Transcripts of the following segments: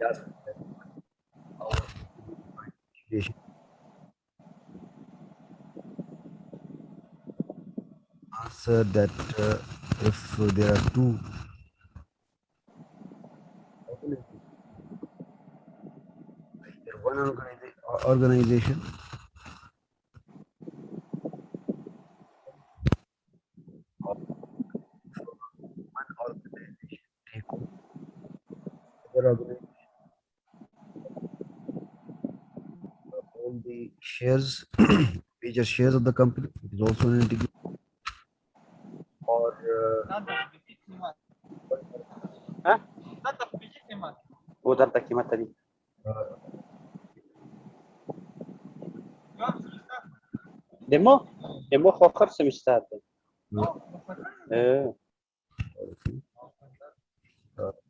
asked that how we define integration. Answer that if there are two organizations, either one organization or one organization take over other organization, all the shares, major shares of the company. It is also an integration. Or ها ودرتك كما تبي uh, دمو خو خرس مش ساعد او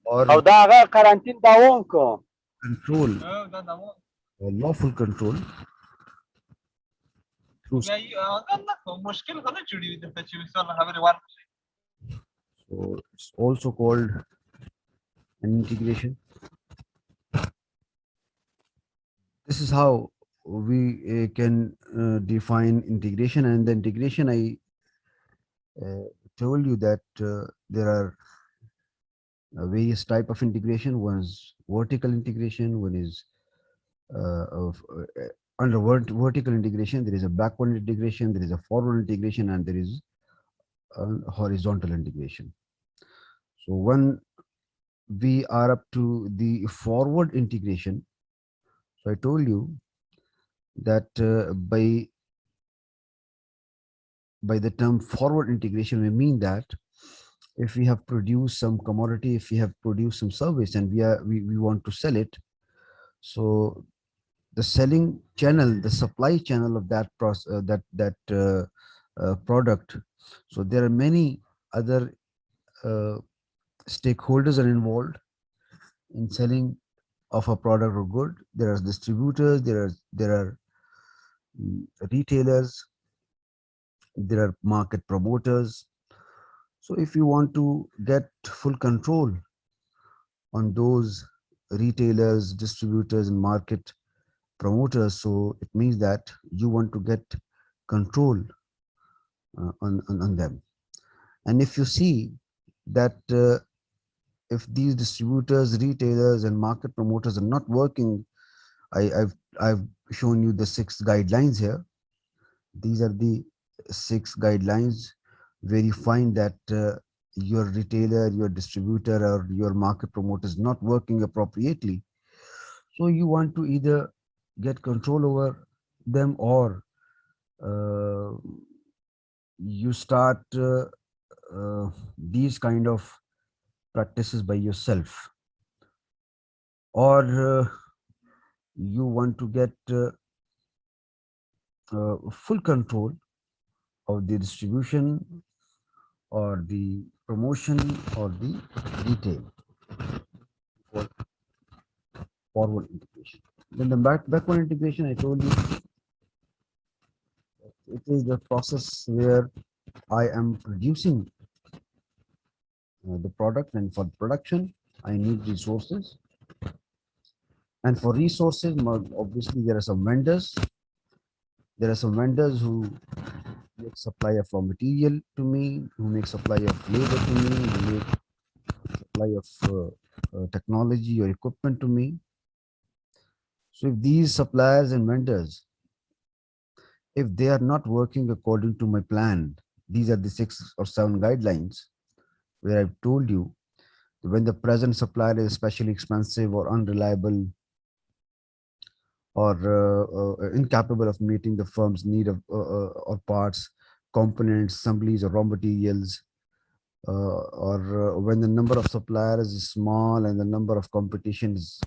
or دا غير قرنطين داونكو control or lawful control through. So it's also called an integration. This is how we can define integration. And the integration, I told you that there are various type of integration. One is vertical integration, one is under vertical integration there is a backward integration, there is a forward integration, and there is horizontal integration. So when we are up to the forward integration, so I told you that by the term forward integration, we mean that if we have produced some commodity, if we have produced some service, and we want to sell it, so the selling channel, the supply channel of that process, product. So there are many other uh, stakeholders are involved in selling of a product or good. There are distributors, there are retailers, there are market promoters. So if you want to get full control on those retailers, distributors, and market promoters, so it means that you want to get control on them. And if you see that if these distributors, retailers, and market promoters are not working, I've shown you the 6 guidelines here. These are the 6 guidelines where you find that your retailer, your distributor, or your market promoter is not working appropriately. So you want to either get control over them, or uh, you start these kind of practices by yourself, or you want to get full control of the distribution or the promotion or the retail for forward integration. Then the backward integration, I told you, it is the process where I am producing the product, and for production I need resources. And for resources, obviously there are some vendors. There are some vendors who make supply of raw material to me, who make supply of labor to me, who make supply of technology or equipment to me. So if these suppliers and vendors, if they are not working according to my plan, these are the 6 or 7 guidelines where I've told you when the present supplier is especially expensive or unreliable, or incapable of meeting the firm's need of or parts, components, assemblies, or raw materials, or when the number of suppliers is small and the number of competition is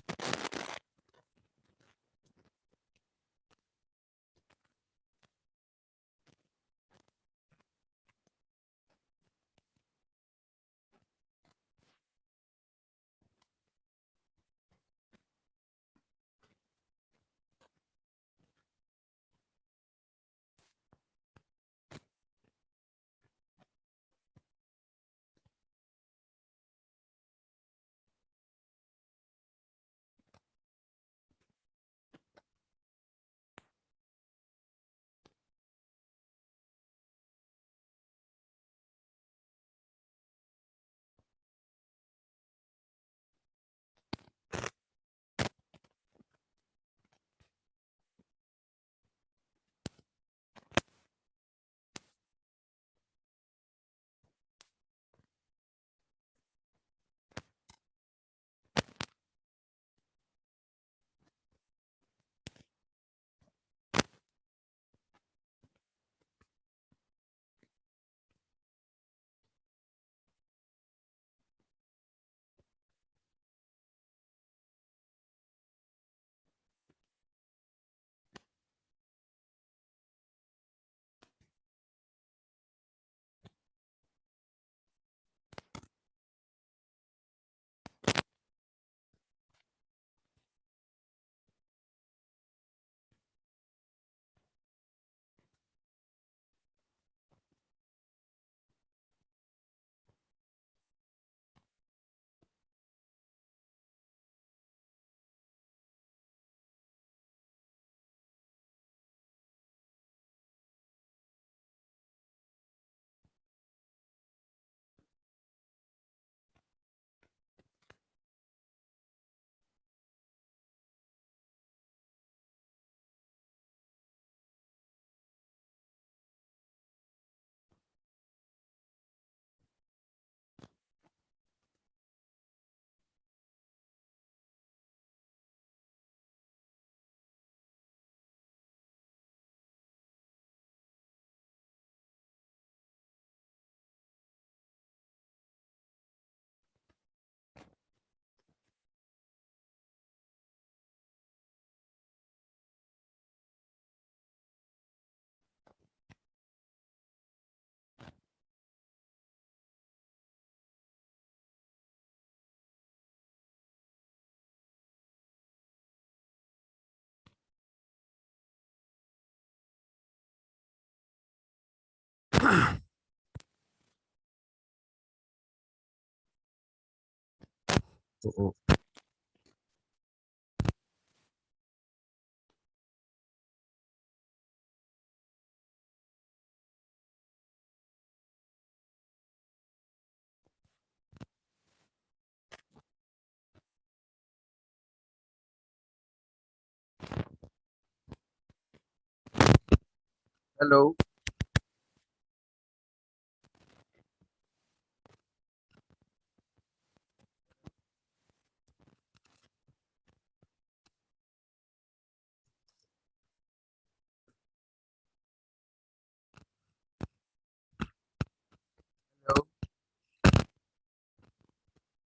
Oh, oh. Hello, hello,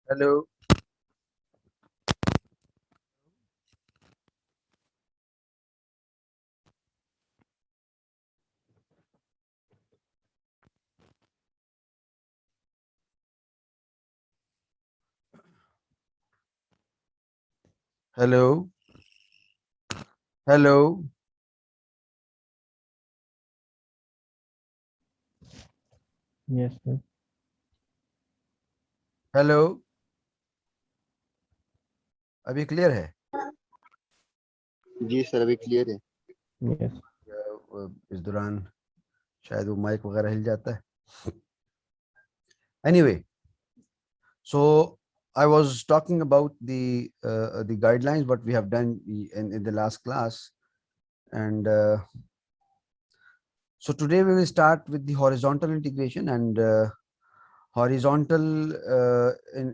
hello, hello, hello, Yes, sir. Hello. अभी clear है? जी sir, अभी clear है। Yes. इस दौरान शायद वो mic वगैरह हिल जाता है. Anyway, so I was talking about the guidelines what we have done in the last class, and so today we will start with the horizontal integration, and horizontal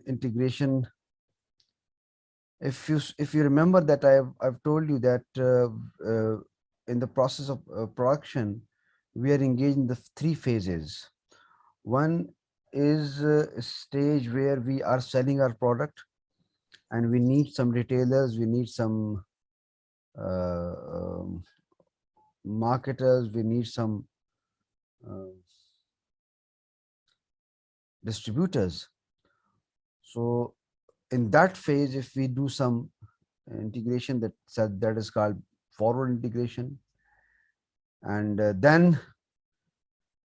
integration. If you remember that I've told you that in the process of production we are engaged in the three phases. One is a stage where we are selling our product, and we need some retailers, we need some uh, um, marketers, we need some uh, distributors. So in that phase, if we do some integration, that is called forward integration. And then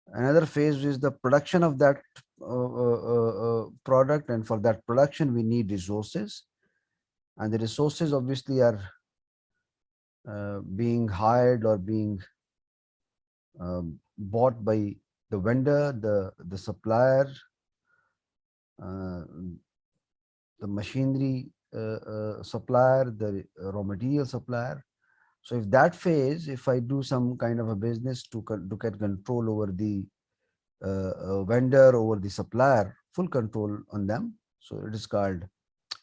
another phase is the production of that product, and for that production we need resources, and the resources obviously are being hired or being bought by the vendor, the supplier, uh, the machinery supplier, the raw material supplier. So if that phase, if I do some kind of a business to get control over the vendor, over the supplier, full control on them, so it is called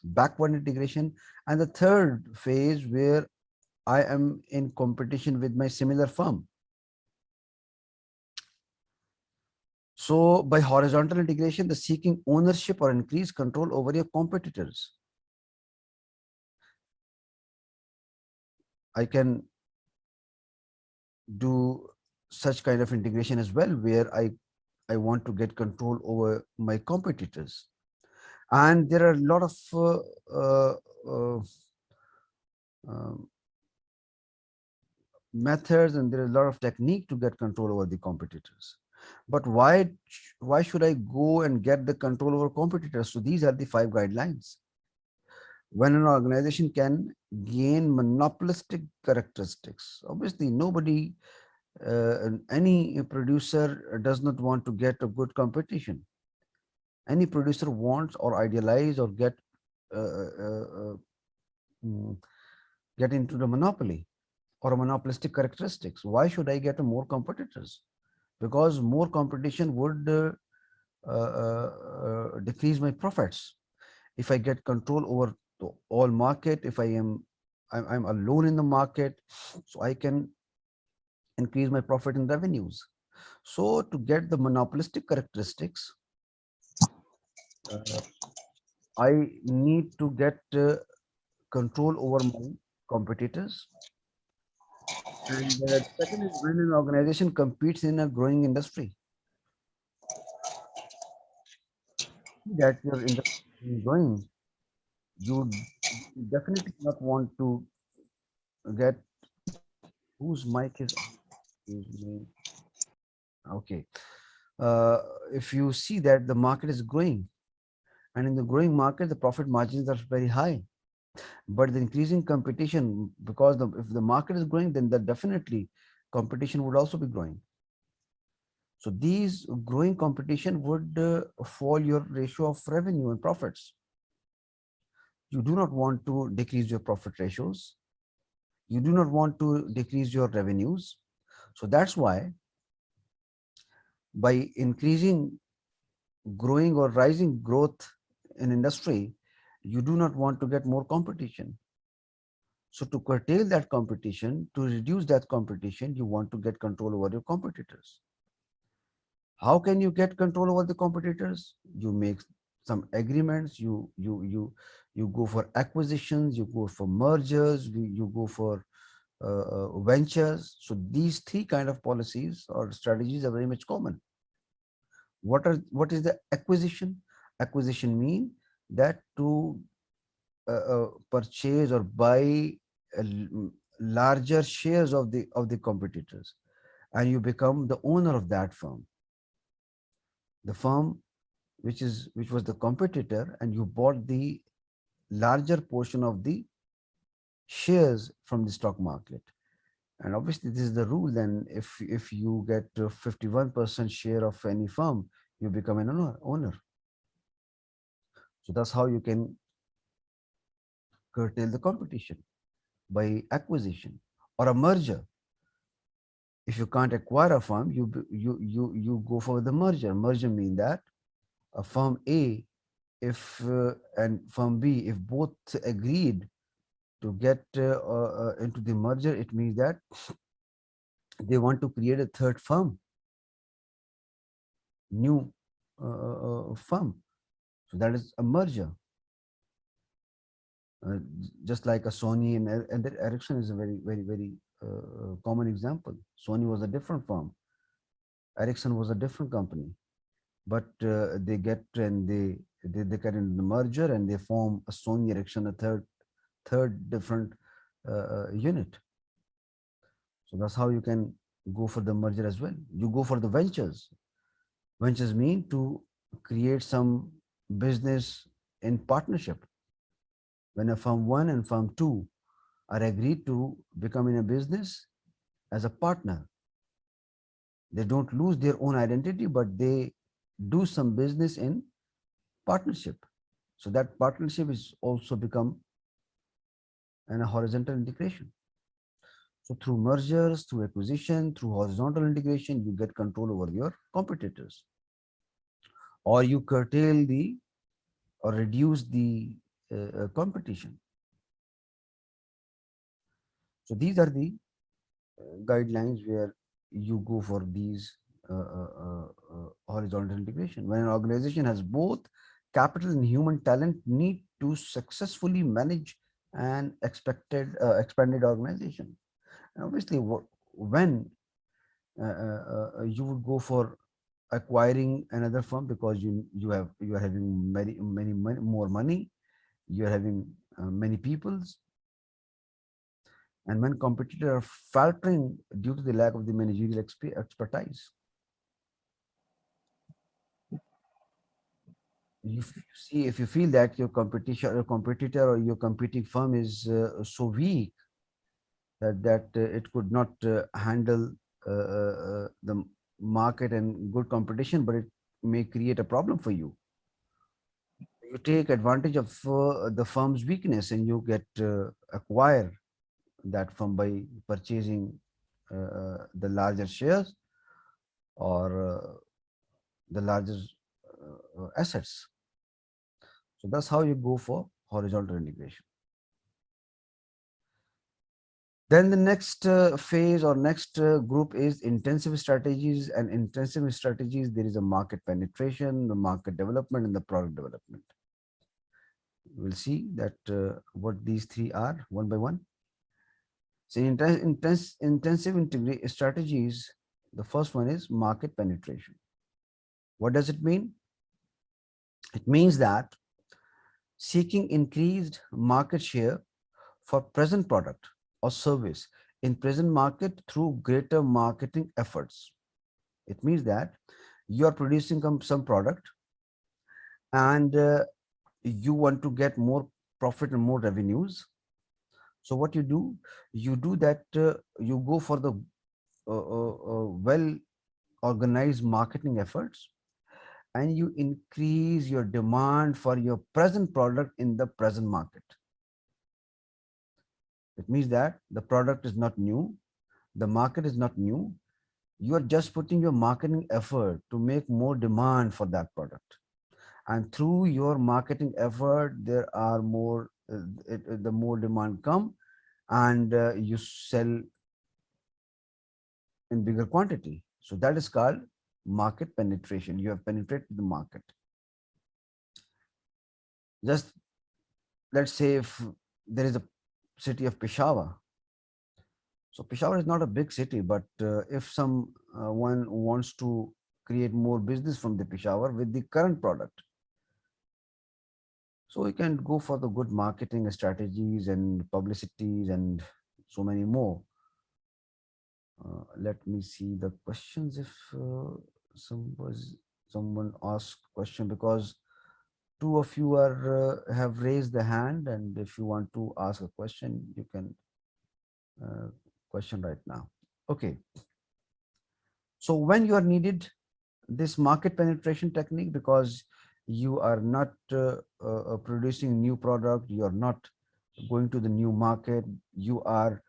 backward integration. And the third phase, where I am in competition with my similar firm. So by horizontal integration, the seeking ownership or increased control over your competitors. I can do such kind of integration as well, where I want to get control over my competitors. And there are a lot of uh, um, methods, and there is a lot of technique to get control over the competitors. But why should I go and get the control over competitors? So these are the 5 guidelines. When an organization can gain monopolistic characteristics, obviously nobody, any producer does not want to get a good competition. Any producer wants or idealize or uh, uh, uh, mm, get into the monopoly or a monopolistic characteristics. Why should I get more competitors? Because more competition would decrease my profits. If I get control over the all market, if I'm alone in the market, so I can increase my profit and revenues. So to get the monopolistic characteristics, uh, I need to get control over my competitors. And second is, when an organization competes in a growing industry, that your industry is growing, you definitely not want to get whose mic is on. Excuse me. Okay. If you see that the market is growing, And in the growing market, the profit margins are very high. But the increasing competition, because if the market is growing, then that definitely competition would also be growing. So these growing competition would fall your ratio of revenue and profits. You do not want to decrease your profit ratios. You do not want to decrease your revenues. So that's why by increasing growing or rising growth in industry, you do not want to get more competition. So to curtail that competition, to reduce that competition, you want to get control over your competitors. How can you get control over the competitors? You make some agreements, you go for acquisitions, you go for mergers, you go for ventures. So these three kind of policies or strategies are very much common. What is the acquisition? Acquisition mean that to purchase or buy larger shares of the competitors, and you become the owner of that firm. The firm which was the competitor, and you bought the larger portion of the shares from the stock market. And obviously this is the rule. Then if you get 51% share of any firm, you become an owner. So that's how you can curtail the competition, by acquisition or a merger. If you can't acquire a firm, you go for the merger. Merger mean that a firm A, if and firm B, if both agreed to get into the merger, it means that they want to create a third firm, new firm. So that is a merger. Uh, just like a Sony and that Ericsson is a very common example. Sony was a different firm. Ericsson was a different company, but they get and they get into the merger and they form a Sony Ericsson, a third different unit. So that's how you can go for the merger as well. You go for the ventures. Ventures mean to create some business in partnership. When a firm one and firm two are agreed to become in a business as a partner, they don't lose their own identity, but they do some business in partnership. So that partnership is also become a horizontal integration. So through mergers, through acquisition, through horizontal integration, you get control over your competitors, or you curtail the or reduce the competition. So these are the guidelines where you go for these horizontal integration. When an organization has both capital and human talent, need to successfully manage an expanded organization. And obviously, when you would go for acquiring another firm, because you are having more money, you are having many peoples, and when competitors are faltering due to the lack of the managerial expertise. If you feel that your competitor or your competing firm is so weak that it could not handle the market and good competition, but it may create a problem for you. You take advantage of the firm's weakness and you get acquire that firm by purchasing the larger shares or the larger assets. So that's how you go for horizontal integration. Then the next phase or next group is intensive strategies. And intensive strategies, there is a market penetration, the market development, and the product development. We'll see that what these three are one by one. So intensive strategies, the first one is market penetration. What does it mean? It means that seeking increased market share for present product or service in present market through greater marketing efforts. It means that you are producing some product, and you want to get more profit and more revenues. So what you do that, you go for the well organized marketing efforts, and you increase your demand for your present product in the present market. It means that the product is not new, the market is not new. You are just putting your marketing effort to make more demand for that product, and through your marketing effort there are more the more demand come, and you sell in bigger quantity. So that is called market penetration. You have penetrated the market. Just let's say if there is a city of Peshawar. So Peshawar is not a big city, but if some one wants to create more business from the Peshawar with the current product, so we can go for the good marketing strategies and publicities and so many more. Let me see the questions. If someone asked question, because two of you are have raised the hand, and if you want to ask a question, you can uh, question right now. Okay. So when you are needed this market penetration technique, because you are not producing new product, you are not going to the new market, you are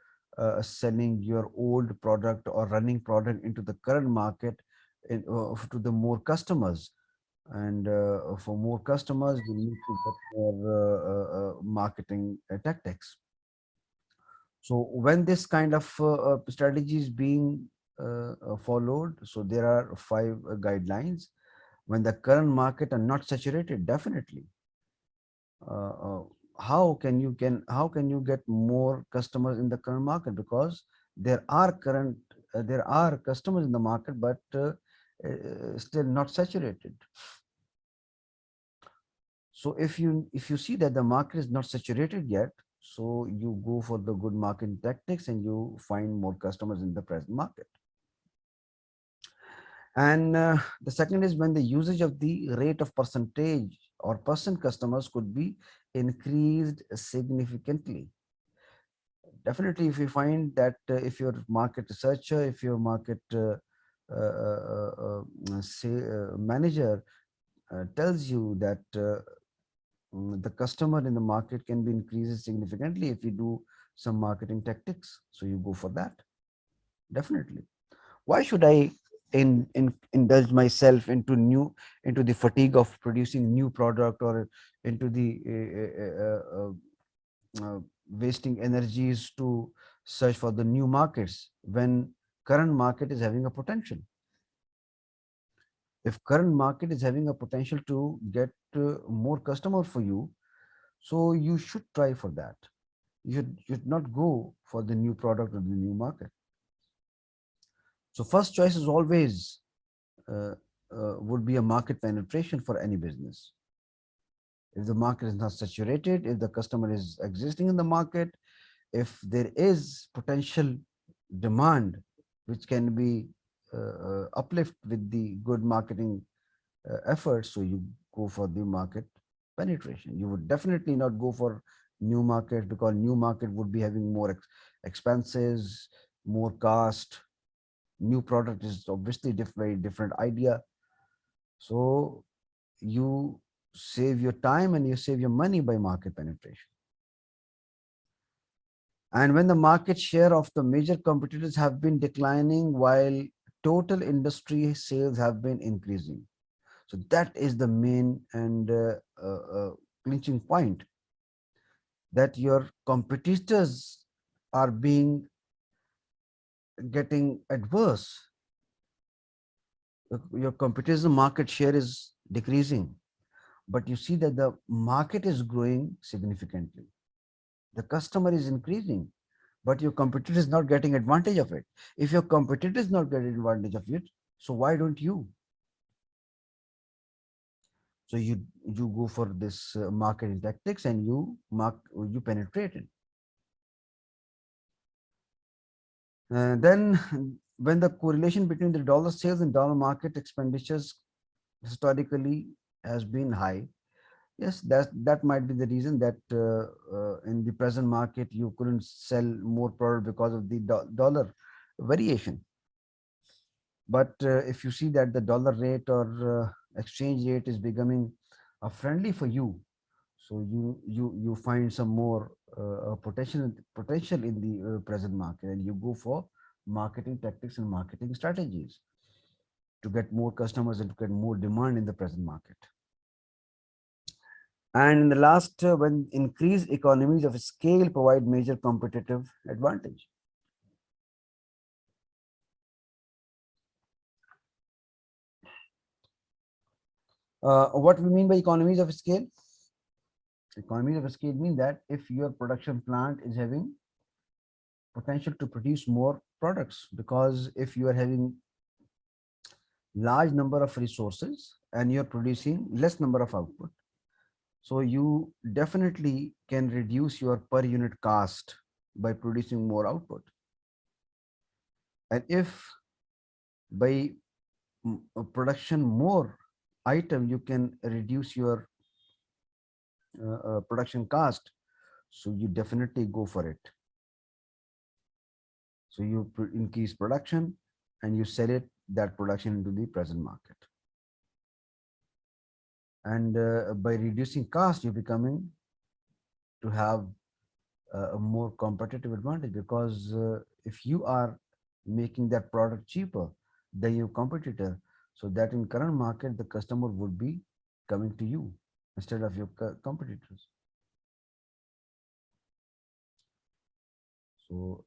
selling your old product or running product into the current market to the more customers, and for more customers you need to get more marketing tactics. So when this kind of strategy is being followed, so there are five guidelines. When the current market are not saturated, definitely uh, uh, how can you get more customers in the current market, because there are customers in the market, but still not saturated. So if you see that the market is not saturated yet, so you go for the good marketing tactics and you find more customers in the present market. And the second is when the usage of the rate of percentage or percent customers could be increased significantly. Definitely, if you find that if your market researcher, if your market say manager tells you that the customer in the market can be increased significantly if you do some marketing tactics, so you go for that. Definitely. Why should I indulge myself into the fatigue of producing new product, or into the wasting energies to search for the new markets when current market is having a potential? If current market is having a potential to get more customer for you, so you should try for that. You should not go for the new product or the new market. So first choice is always uh, would be a market penetration for any business. If the market is not saturated, if the customer is existing in the market, if there is potential demand which can be uplift with the good marketing efforts, so you go for the market penetration. You would definitely not go for new market, because new market would be having more expenses, more cost. New product is obviously very different idea. So you save your time and you save your money by market penetration. And when the market share of the major competitors have been declining while total industry sales have been increasing. So that is the main and clinching point, that your competitors are being getting adverse. Your competitor's market share is decreasing, but you see that the market is growing significantly. The customer is increasing, but your competitor is not getting advantage of it. If your competitor is not getting advantage of it, so why don't you? So you go for this marketing tactics, and you penetrate it. Then when the correlation between the dollar sales and dollar market expenditures historically has been high, Yes, that might be the reason that in the present market you couldn't sell more product because of the dollar variation. But if you see that the dollar rate or exchange rate is becoming friendly for you, so you find some more potential in the present market, and you go for marketing tactics and marketing strategies to get more customers and to get more demand in the present market. And in the last, when increased economies of scale provide major competitive advantage. What we mean by economies of scale? Economies of scale mean that if your production plant is having potential to produce more products, because if you are having large number of resources and you're producing less number of output, so you definitely can reduce your per unit cost by producing more output. And if by production more item you can reduce your production cost, so you definitely go for it. So you increase production and you sell it, that production, into the present market. And by reducing cost you're becoming to have a more competitive advantage, because if you are making that product cheaper than your competitor, so that in current market the customer would be coming to you instead of your competitors. So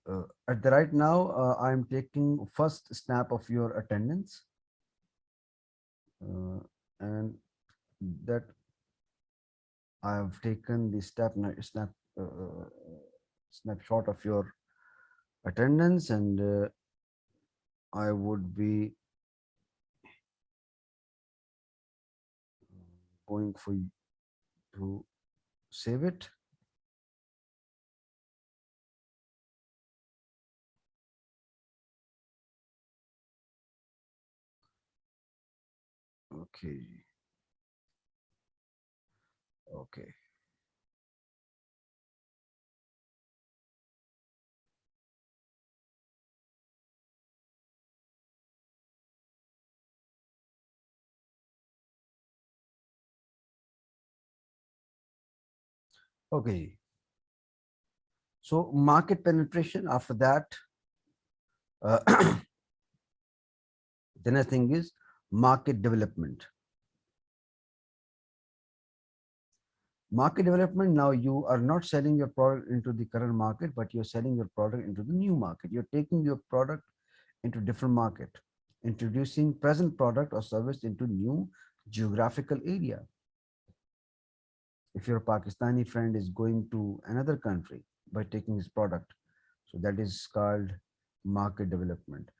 at the right now I'm taking first snap of your attendance, and that I have taken the snapshot of your attendance, and I would be going for you to save it. Okay. Okay. Okay. So market penetration. After that, uh, the next thing is market development. Market development. Now you are not selling your product into the current market, but you're selling your product into the new market. You're taking your product into different market, introducing present product or service into new geographical area. If your Pakistani friend is going to another country by taking his product, so that is called market development.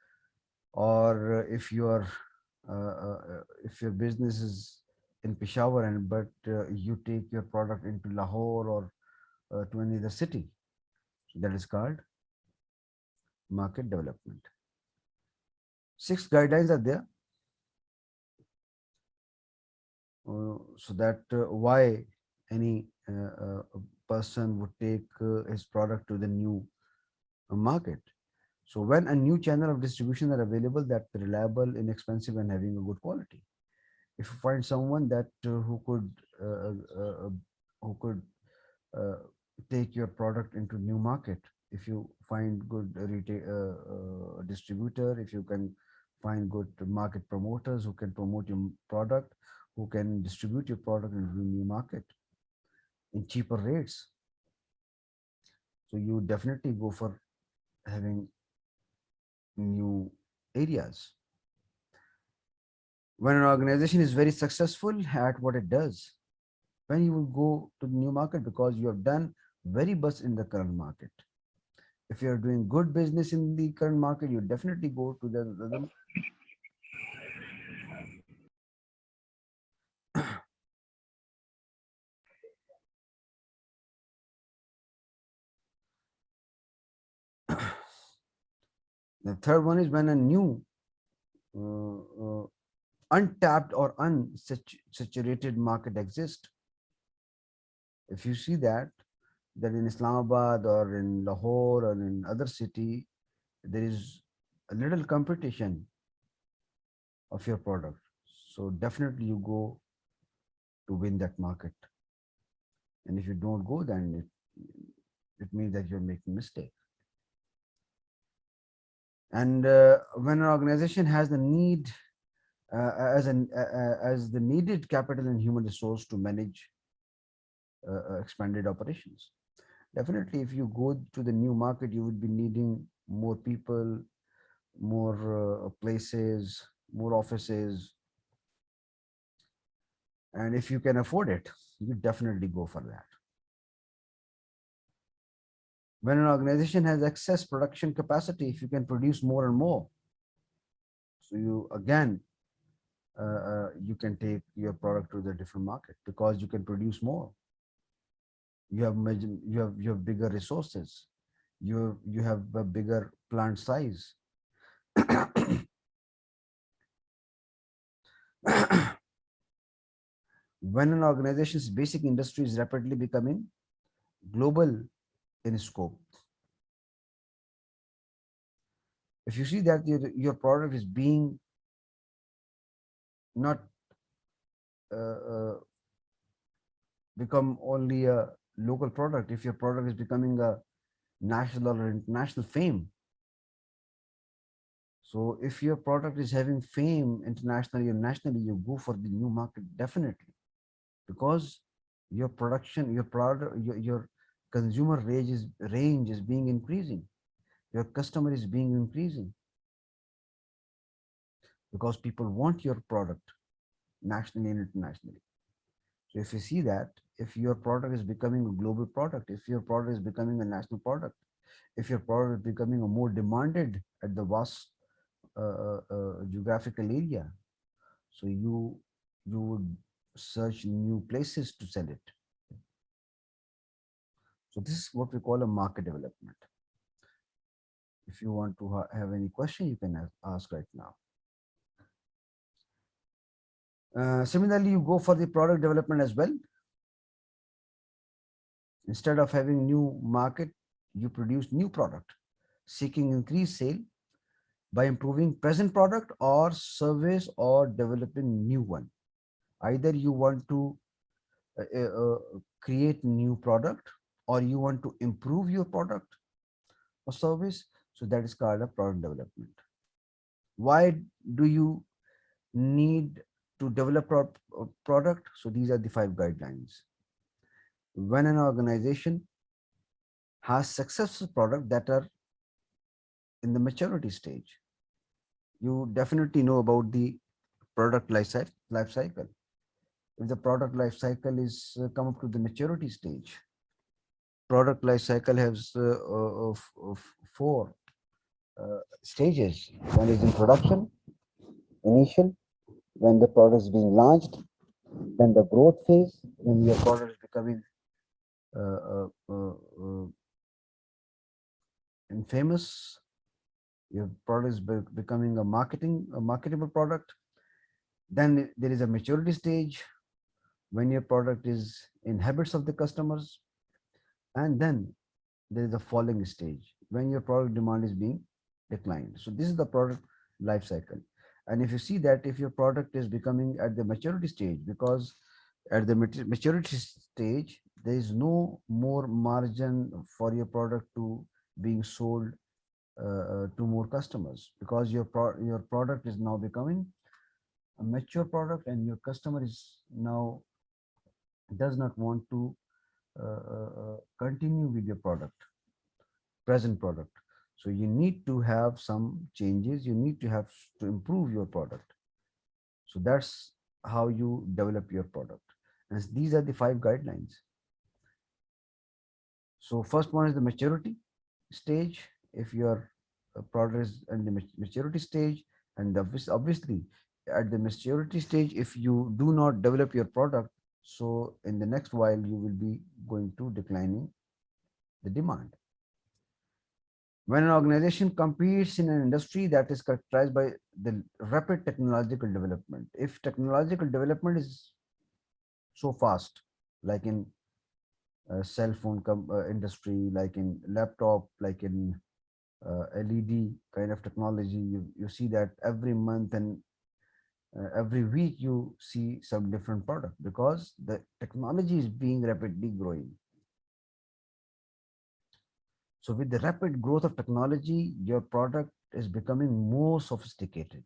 Or if your business is in Peshawar, and but you take your product into Lahore or to any other city, so that is called market development. 6 guidelines are there, so that why any person would take his product to the new market. So when a new channel of distribution are available that reliable, inexpensive, and having a good quality. If you find someone that uh, uh, uh, who could uh, take your product into new market, if you find good retail distributor, if you can find good market promoters who can promote your product, who can distribute your product into the new market in cheaper rates, so you definitely go for having new areas. When an organization is very successful at what it does, when you will go to the new market, because you have done very best in the current market. If you are doing good business in the current market, you definitely go to the third one is when a new uh, uh, untapped or unsaturated market exists. If you see that in Islamabad or in Lahore or in other city, there is a little competition of your product, so definitely you go to win that market. And if you don't go, then it means that you're making mistake. And when an organization has the need as the needed capital and human resource to manage expanded operations, definitely if you go to the new market, you would be needing more people, more places, more offices. And if you can afford it, you definitely go for that. When an organization has excess production capacity, if you can produce more and more, so you again you can take your product to the different market because you can produce more. You have bigger resources. You have a bigger plant size. When an organization's basic industry is rapidly becoming global in scope, if you see that your product is being not become only a local product, if your product is becoming a national or international fame, so if your product is having fame internationally or nationally, you go for the new market definitely, because your production, your product, your consumer range is being increasing, your customer is being increasing, because people want your product nationally and internationally. So if you see that, if your product is becoming a global product, if your product is becoming a national product, if your product is becoming a more demanded at the vast geographical area, so you would search new places to sell it. So this is what we call a market development. If you want to have any question, you can ask right now. Similarly, you go for the product development as well. Instead of having new market, you produce new product, seeking increased sale by improving present product or service or developing new one. Either you want to create new product, or you want to improve your product or service. So that is called a product development. Why do you need to develop a product? So these are the 5 guidelines. When an organization has successful product that are in the maturity stage, you definitely know about the product life cycle. If the product life cycle is come up to the maturity stage, product life cycle has of 4 stages. One is in production, initial, when the product is being launched, then the growth phase, when your product is becoming uh, uh, uh, uh, infamous, your product is becoming a marketable product. Then there is a maturity stage when your product is in habits of the customers, and then there is a falling stage when your product demand is being declined. So this is the product life cycle. And if you see that, if your product is becoming at the maturity stage, because at the maturity stage there is no more margin for your product to being sold to more customers, because your product is now becoming a mature product, and your customer is now does not want to continue with your present product. So you need to have some changes, you need to have to improve your product. So that's how you develop your product, and these are the 5 guidelines. So first one is the maturity stage. If your product is in the maturity stage, and obviously at the maturity stage, if you do not develop your product, so in the next while you will be going to declining the demand. When an organization competes in an industry that is characterized by the rapid technological development, if technological development is so fast, like in cell phone industry, like in laptop, like in LED kind of technology. You see that every month and every week you see some different product because the technology is being rapidly growing. So with the rapid growth of technology, your product is becoming more sophisticated.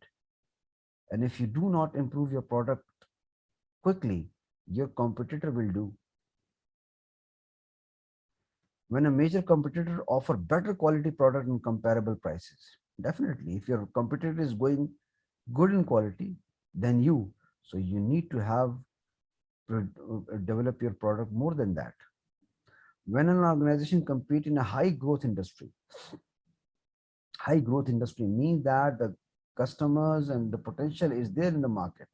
And if you do not improve your product quickly, your competitor will do. When a major competitor offer better quality product and comparable prices, definitely, if your competitor is going good in quality than you, so you need to have develop your product more than that. When an organization compete in a high growth industry means that the customers and the potential is there in the market.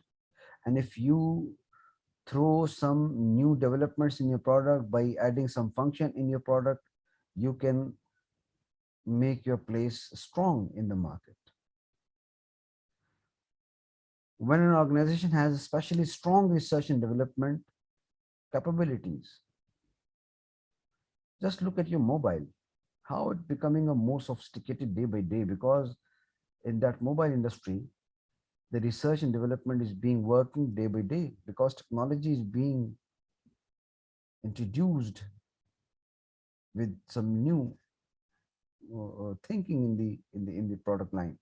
And if you throw some new developments in your product by adding some function in your product, you can make your place strong in the market. When an organization has especially strong research and development capabilities, just look at your mobile, how it's becoming a more sophisticated day by day, because in that mobile industry, the research and development is being working day by day because technology is being introduced with some new thinking in the product line.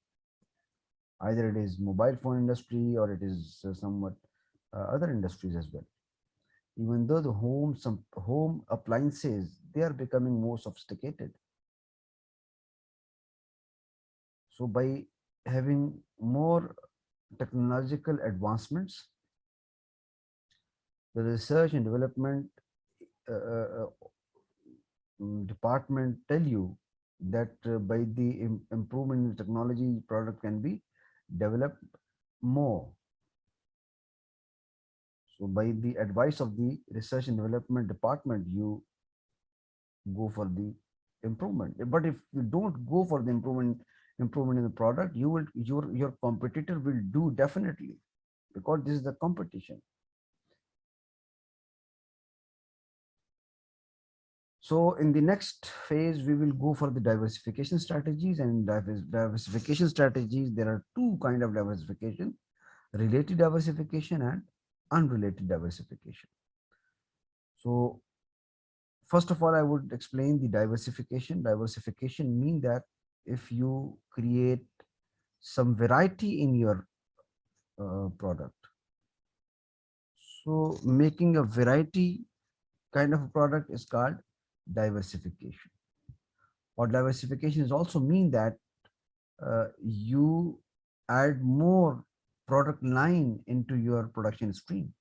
Either it is mobile phone industry or it is somewhat other industries as well. Even though some home appliances, they are becoming more sophisticated. So by having more technological advancements, the research and development uh, uh, department tell you that by the improvement in technology, product can be developed more. So by the advice of the research and development department, you go for the improvement. But if you don't go for the improvement in the product, your competitor will do definitely, because this is the competition. So in the next phase, we will go for the diversification strategies. And diversification strategies, there are two kind of diversification: related diversification and unrelated diversification. So first of all, I would explain the diversification. Diversification mean that if you create some variety in your product, so making a variety kind of a product is called diversification. Or diversification is also mean that you add more product line into your production stream.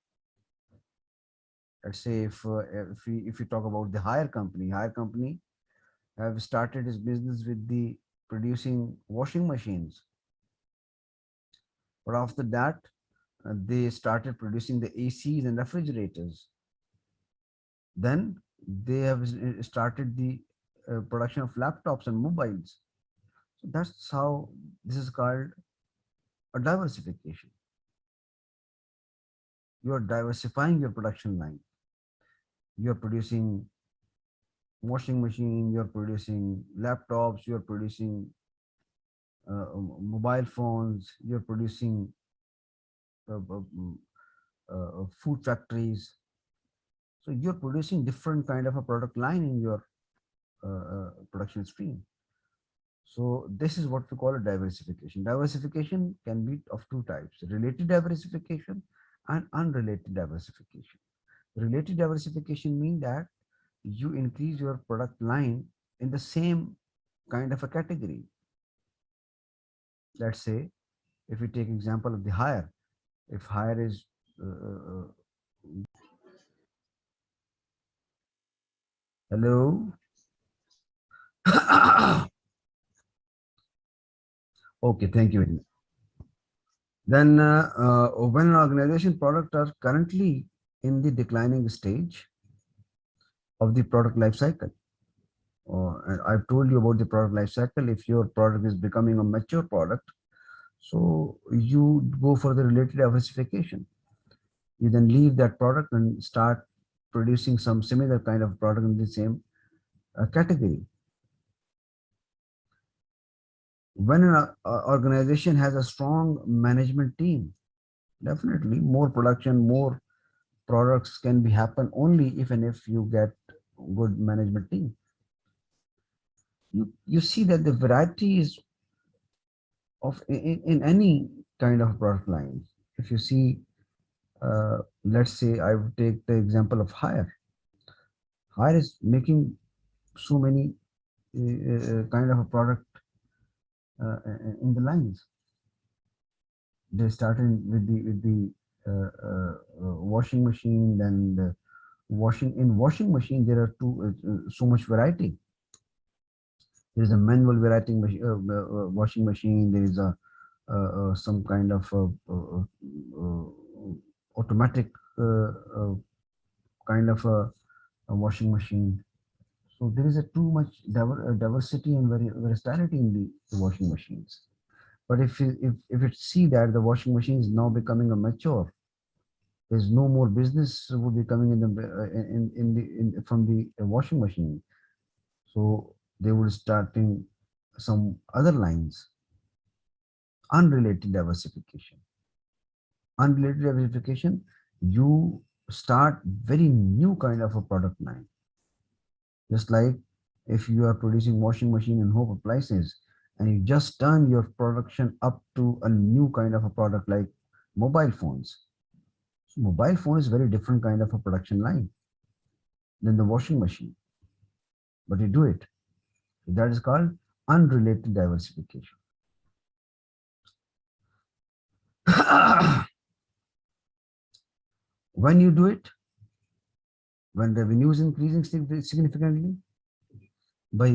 Let's say if we talk about the hire company have started his business with the producing washing machines, but after that they started producing the ACs and refrigerators. Then they have started the production of laptops and mobiles. So that's how this is called a diversification. You are diversifying your production line. You are producing washing machine, you're producing laptops, you're producing mobile phones, you're producing uh, uh, mm, food factories. So you're producing different kind of a product line in your production stream. So this is what we call a diversification. Diversification can be of two types: related diversification and unrelated diversification. Related diversification means that you increase your product line in the same kind of a category. Let's say if we take example of the hire, if hire is uh, uh, hello. Okay, thank you very much. Then when an organization product are currently in the declining stage of the product life cycle, and I've told you about the product life cycle. If your product is becoming a mature product, so you go for the related diversification. You then leave that product and start producing some similar kind of product in the same category. When an organization has a strong management team, definitely more production, more products can be happen only if and if you get good management team. You see that the variety is of in any kind of product line. If you see, let's say I would take the example of hire. Hire is making so many kind of a product in the lines. They started with the washing machine, then the washing machine there are so much variety. There is a manual washing machine. There is a some kind of automatic kind of a washing machine. So there is a too much diversity and versatility in the washing machines. But if it see that the washing machine is now becoming a mature, there's no more business will be coming in the from the washing machine. So they would starting some other lines, unrelated diversification. Unrelated diversification, you start very new kind of a product line. Just like if you are producing washing machine and home appliances, and you just turn your production up to a new kind of a product like mobile phones. So mobile phone is very different kind of a production line than the washing machine, but you do it. That is called unrelated diversification. When you do it, when revenue is increasing significantly by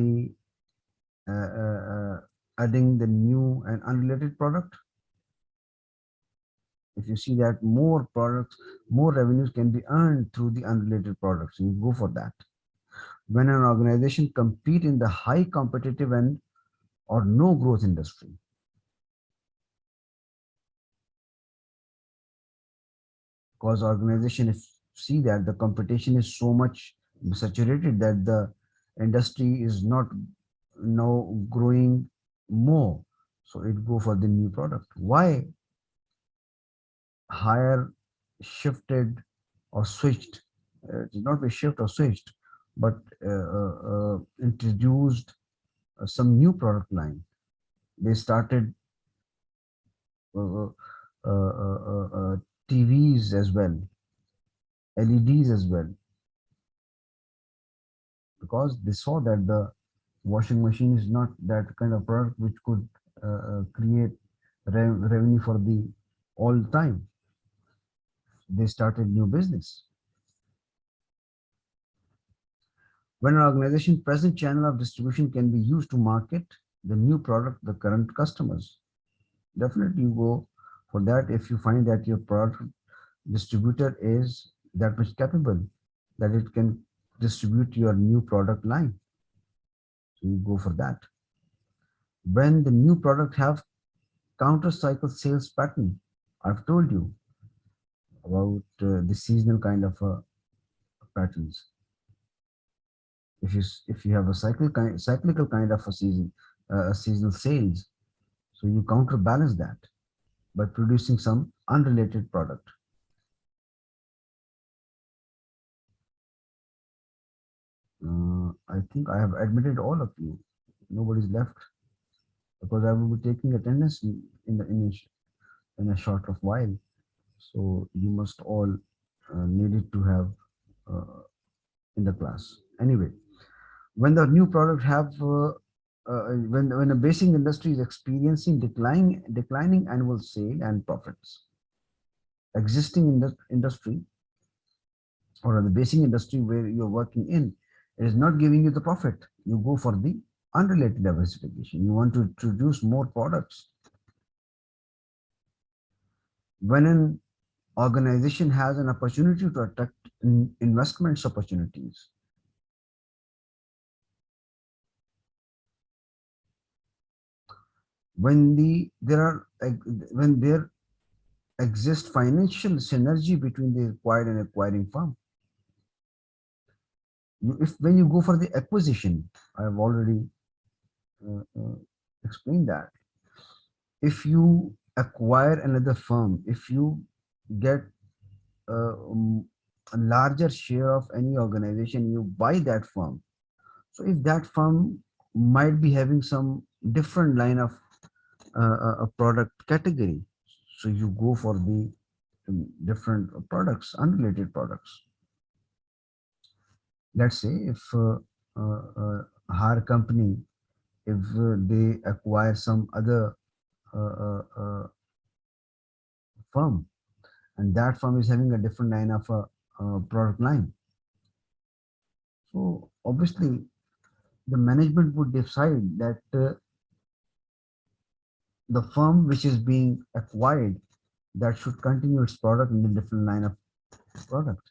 adding the new and unrelated product, if you see that more products, more revenues can be earned through the unrelated products, you go for that. When an organization compete in the high competitive and or no growth industry, because organization if see that the competition is so much saturated that the industry is not now growing more, so it go for the new product. Why higher shifted or switched, it is not a shift or switched, but introduced some new product line. They started uh, TVs as well, LEDs as well, because they saw that the washing machine is not that kind of product which could create revenue for the all time. They started new business. When an organization present channel of distribution can be used to market the new product the current customers, definitely you go for that if you find that your product distributor is that much capable that it can distribute your new product line, so you go for that. When the new product have counter cycle sales pattern, I've told you about the seasonal kind of patterns. If you have a cyclical kind of a seasonal sales, so you counterbalance that by producing some unrelated product. I think I have admitted all of you. Nobody's left because I will be taking attendance in the in a short of while. So you must all needed to have uh, in the class. Anyway, when the new product have when a basic industry is experiencing declining annual sale and profits, existing in the industry or the basic industry where you're working in, it is not giving you the profit, you go for the unrelated diversification. You want to introduce more products. When an organization has an opportunity to attract investments opportunities, when when there exists financial synergy between the acquired and acquiring firm, if when you go for the acquisition, I have already explained that. If you acquire another firm, if you get a larger share of any organization, you buy that firm. So if that firm might be having some different line of a product category, so you go for the different products, unrelated products. Let's say if hire company, if they acquire some other firm, and that firm is having a different line of a product line, so obviously the management would decide that the firm which is being acquired, that should continue its product in a different line of product.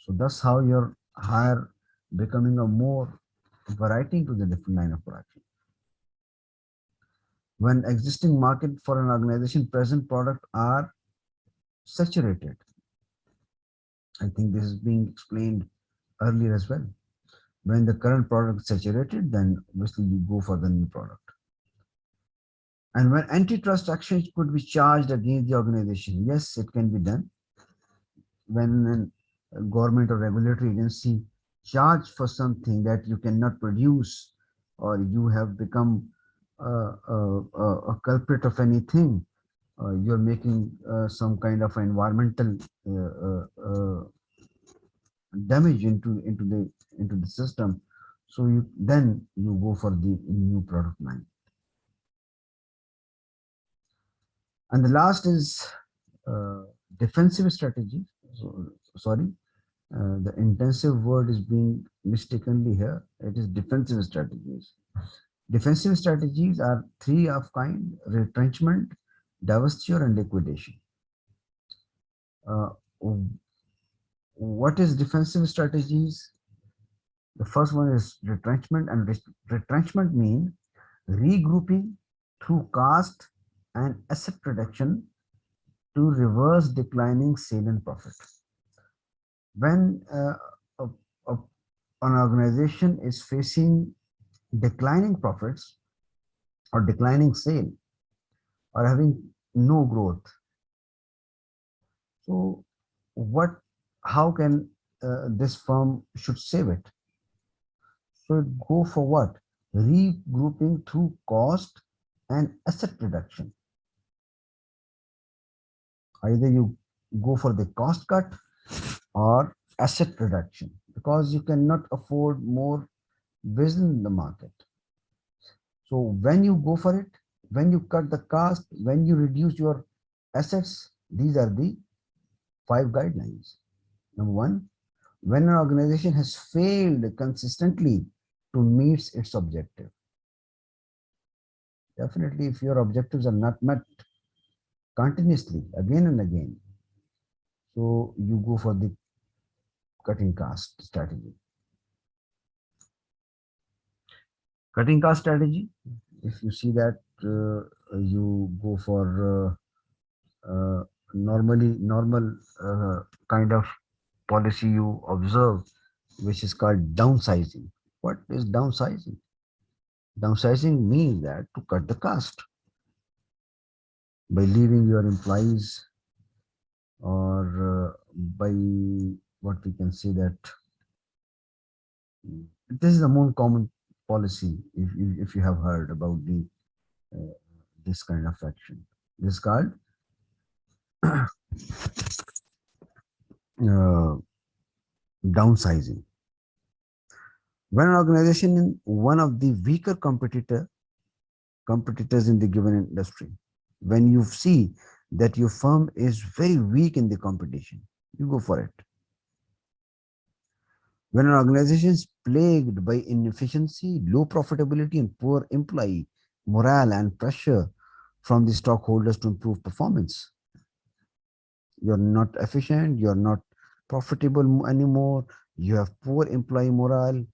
So that's how your hire becoming a more variety to the different line of production. When existing market for an organization present product are saturated, I think this is being explained earlier as well. When the current product is saturated, then obviously you go for the new product. And when antitrust actions could be charged against the organization, yes, it can be done. When a government or regulatory agency charge for something that you cannot produce, or you have become a culprit of anything, you're making some kind of environmental damage into the system, so you go for the new product line. And the last is uh, defensive strategy. So, sorry, the intensive word is being mistakenly here. It is defensive strategies. Defensive strategies are three of kind: retrenchment, divestiture, and liquidation. Uh, what is defensive strategies? The first one is retrenchment, and retrenchment means regrouping through cost and asset reduction to reverse declining sale and profit. When a, a, an organization is facing declining profits or declining sale or having no growth, so what, how can this firm should save it? So it go for what? Regrouping through cost and asset reduction. Either you go for the cost cut or asset reduction, because you cannot afford more business in the market. So when you go for it, when you cut the cost, when you reduce your assets, these are the five guidelines. Number one, when an organization has failed consistently to meet its objective. Definitely, if your objectives are not met continuously again and again, so you go for the cutting cost strategy. Cutting cost strategy, if you see that you go for normal kind of policy you observe, which is called downsizing. What is downsizing? Downsizing means that to cut the cost by leaving your employees, or by what we can say that this is a more common policy, if you have heard about the this kind of action. This is called uh, downsizing. When an organization in one of the weaker competitors in the given industry, when you see that your firm is very weak in the competition, you go for it. When an organization is plagued by inefficiency, low profitability, and poor employee morale and pressure from the stockholders to improve performance, you're not efficient, you're not profitable anymore, you have poor employee morale.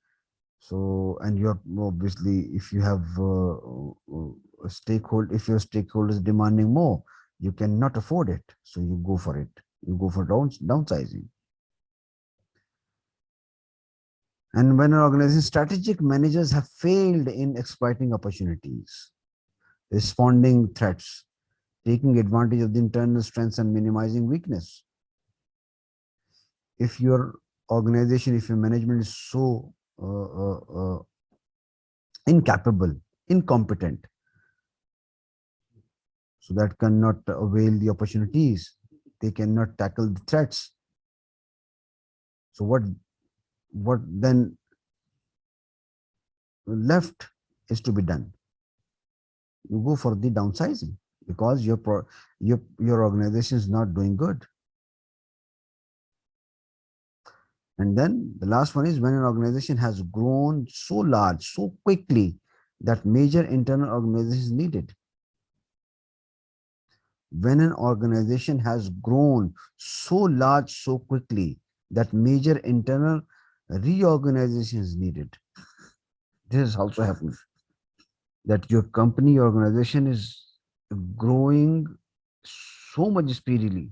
So, and you're obviously, if you have a stakeholder, if your stakeholders demanding more, you cannot afford it. So you go for it. You go for downsizing. And when an organization, strategic managers have failed in exploiting opportunities, responding threats, taking advantage of the internal strengths and minimizing weakness. If your organization, if your management is so incapable, incompetent, so that cannot avail the opportunities, they cannot tackle the threats. So what then left is to be done? You go for the downsizing because your organization is not doing good. And then the last one is when an organization has grown so large, so quickly that major internal organization is needed. When an organization has grown so large, so quickly that major internal reorganization is needed. This is also happening. That your company organization is growing so much speedily,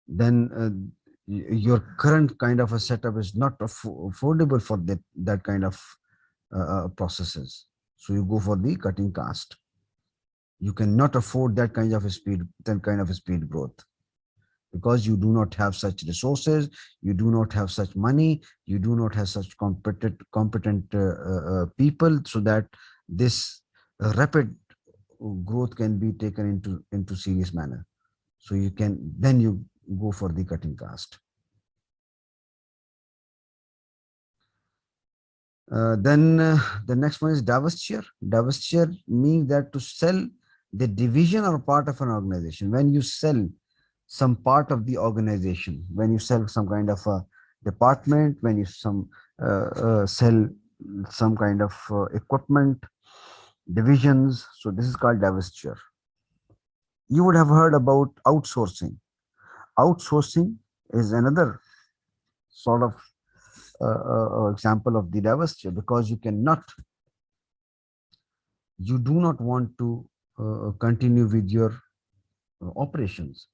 then your current kind of a setup is not affordable for that kind of processes. So you go for the cutting cost. You cannot afford that kind of speed growth because you do not have such resources, you do not have such money, you do not have such competent people, so that this rapid growth can be taken into serious manner. So you can then you go for the cutting cost. Then the next one is divestiture. Divestiture means that to sell the division or part of an organization. When you sell some part of the organization, when you sell some kind of a department, when you sell some kind of equipment, divisions. So this is called divestiture. You would have heard about outsourcing. Outsourcing is another sort of example of the divestiture because you do not want to continue with your operations.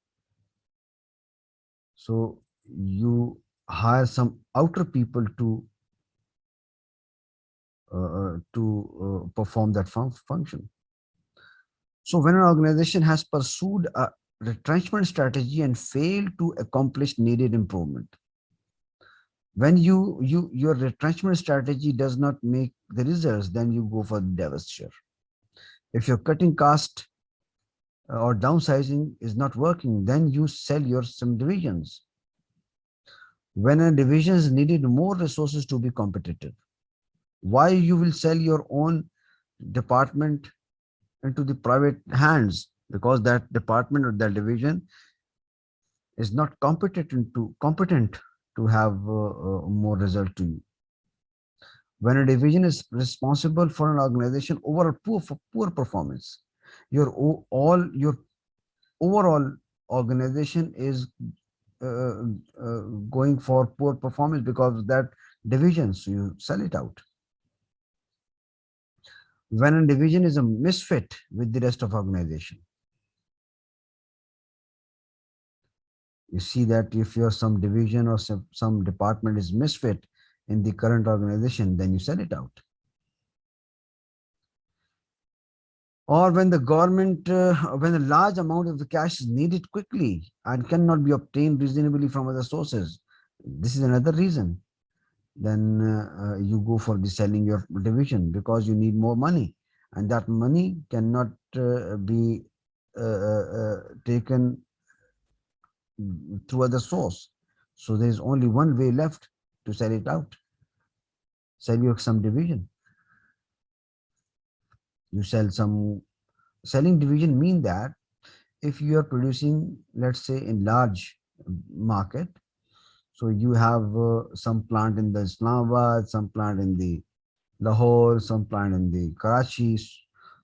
So you hire some outer people to perform that function. So when an organization has pursued a retrenchment strategy and failed to accomplish needed improvement, when your retrenchment strategy does not make the results, then you go for divestiture. If your cutting cost or downsizing is not working, then you sell your some divisions. When a division is needed more resources to be competitive, why you will sell your own department into the private hands? Because that department or that division is not competent to have more result to you. When a division is responsible for an organization overall poor performance, all your overall organization is uh, going for poor performance because of that division, so you sell it out. When a division is a misfit with the rest of organization, you see that if your some division or some department is misfit in the current organization, then you sell it out. Or when the government when a large amount of the cash is needed quickly and cannot be obtained reasonably from other sources, this is another reason. Then you go for the selling your division because you need more money, and that money cannot be taken through other source. So there is only one way left to sell it out. Sell your some division. You sell some selling division mean that if you are producing, let's say, in large market, so you have some plant in the Islamabad, some plant in the Lahore, some plant in the Karachi.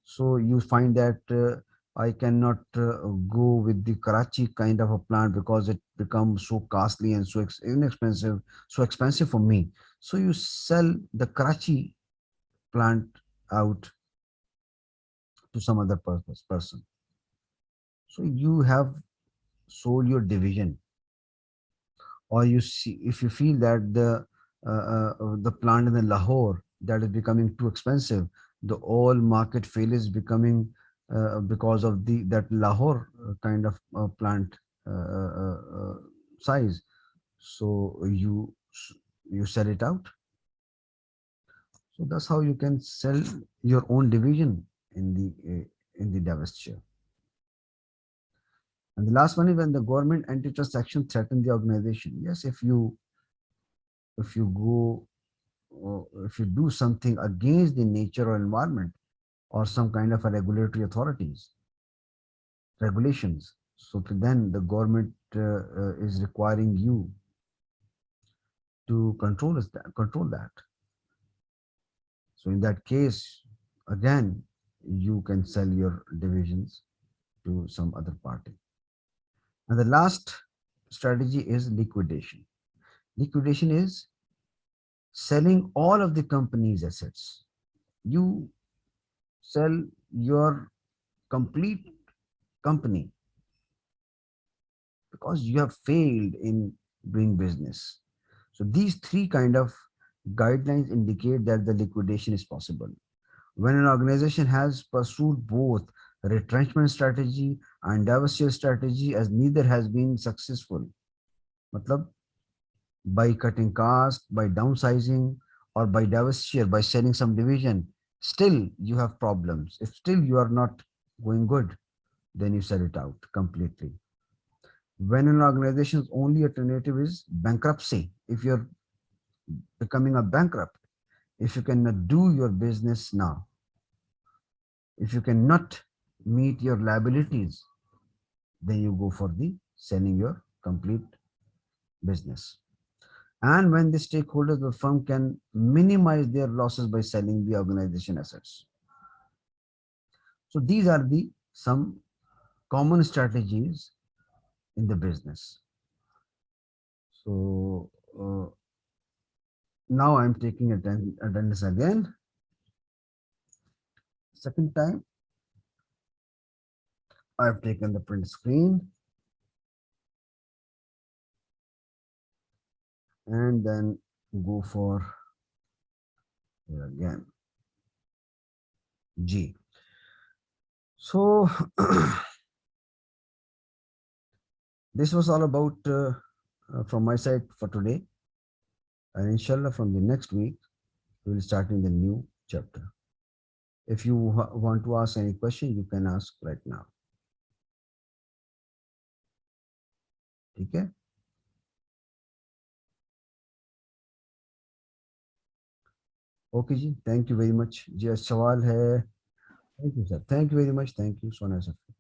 So you find that I cannot go with the Karachi kind of a plant because it becomes so costly and so inexpensive, so expensive for me. So you sell the Karachi plant out to some other person. So you have sold your division, or you see if you feel that the plant in the Lahore that is becoming too expensive. The all market fail is becoming because of the that Lahore kind of plant size. So you sell it out. So that's how you can sell your own division in the divestiture. And the last one is when the government antitrust action threaten the organization. Yes, if you go if you do something against the nature or environment or some kind of a regulatory authorities regulations, so then the government is requiring you to control that. So in that case, again, you can sell your divisions to some other party. And the last strategy is liquidation. Liquidation is selling all of the company's assets. You sell your complete company because you have failed in doing business. So these three kind of guidelines indicate that the liquidation is possible. When an organization has pursued both retrenchment strategy and divestiture strategy as neither has been successful, matlab by cutting cost, by downsizing, or by divestiture, by selling some division, still you have problems. If still you are not going good, then you sell it out completely. When an organization's only alternative is bankruptcy, if you're becoming a bankrupt, if you cannot do your business now, if you cannot meet your liabilities, then you go for the selling your complete business. And when the stakeholders of the firm can minimize their losses by selling the organization assets. So these are the some common strategies in the business. So now I'm taking attendance again. Second time, I've taken the print screen and then go for here again G. So this was all about from my side for today, and inshallah from the next week we will start in the new chapter. If you want to ask any question, you can ask right now. Okay. Okay ji, thank you very much. जी सवाल है. Thank you sir, thank you very much, thank you, so nice of you.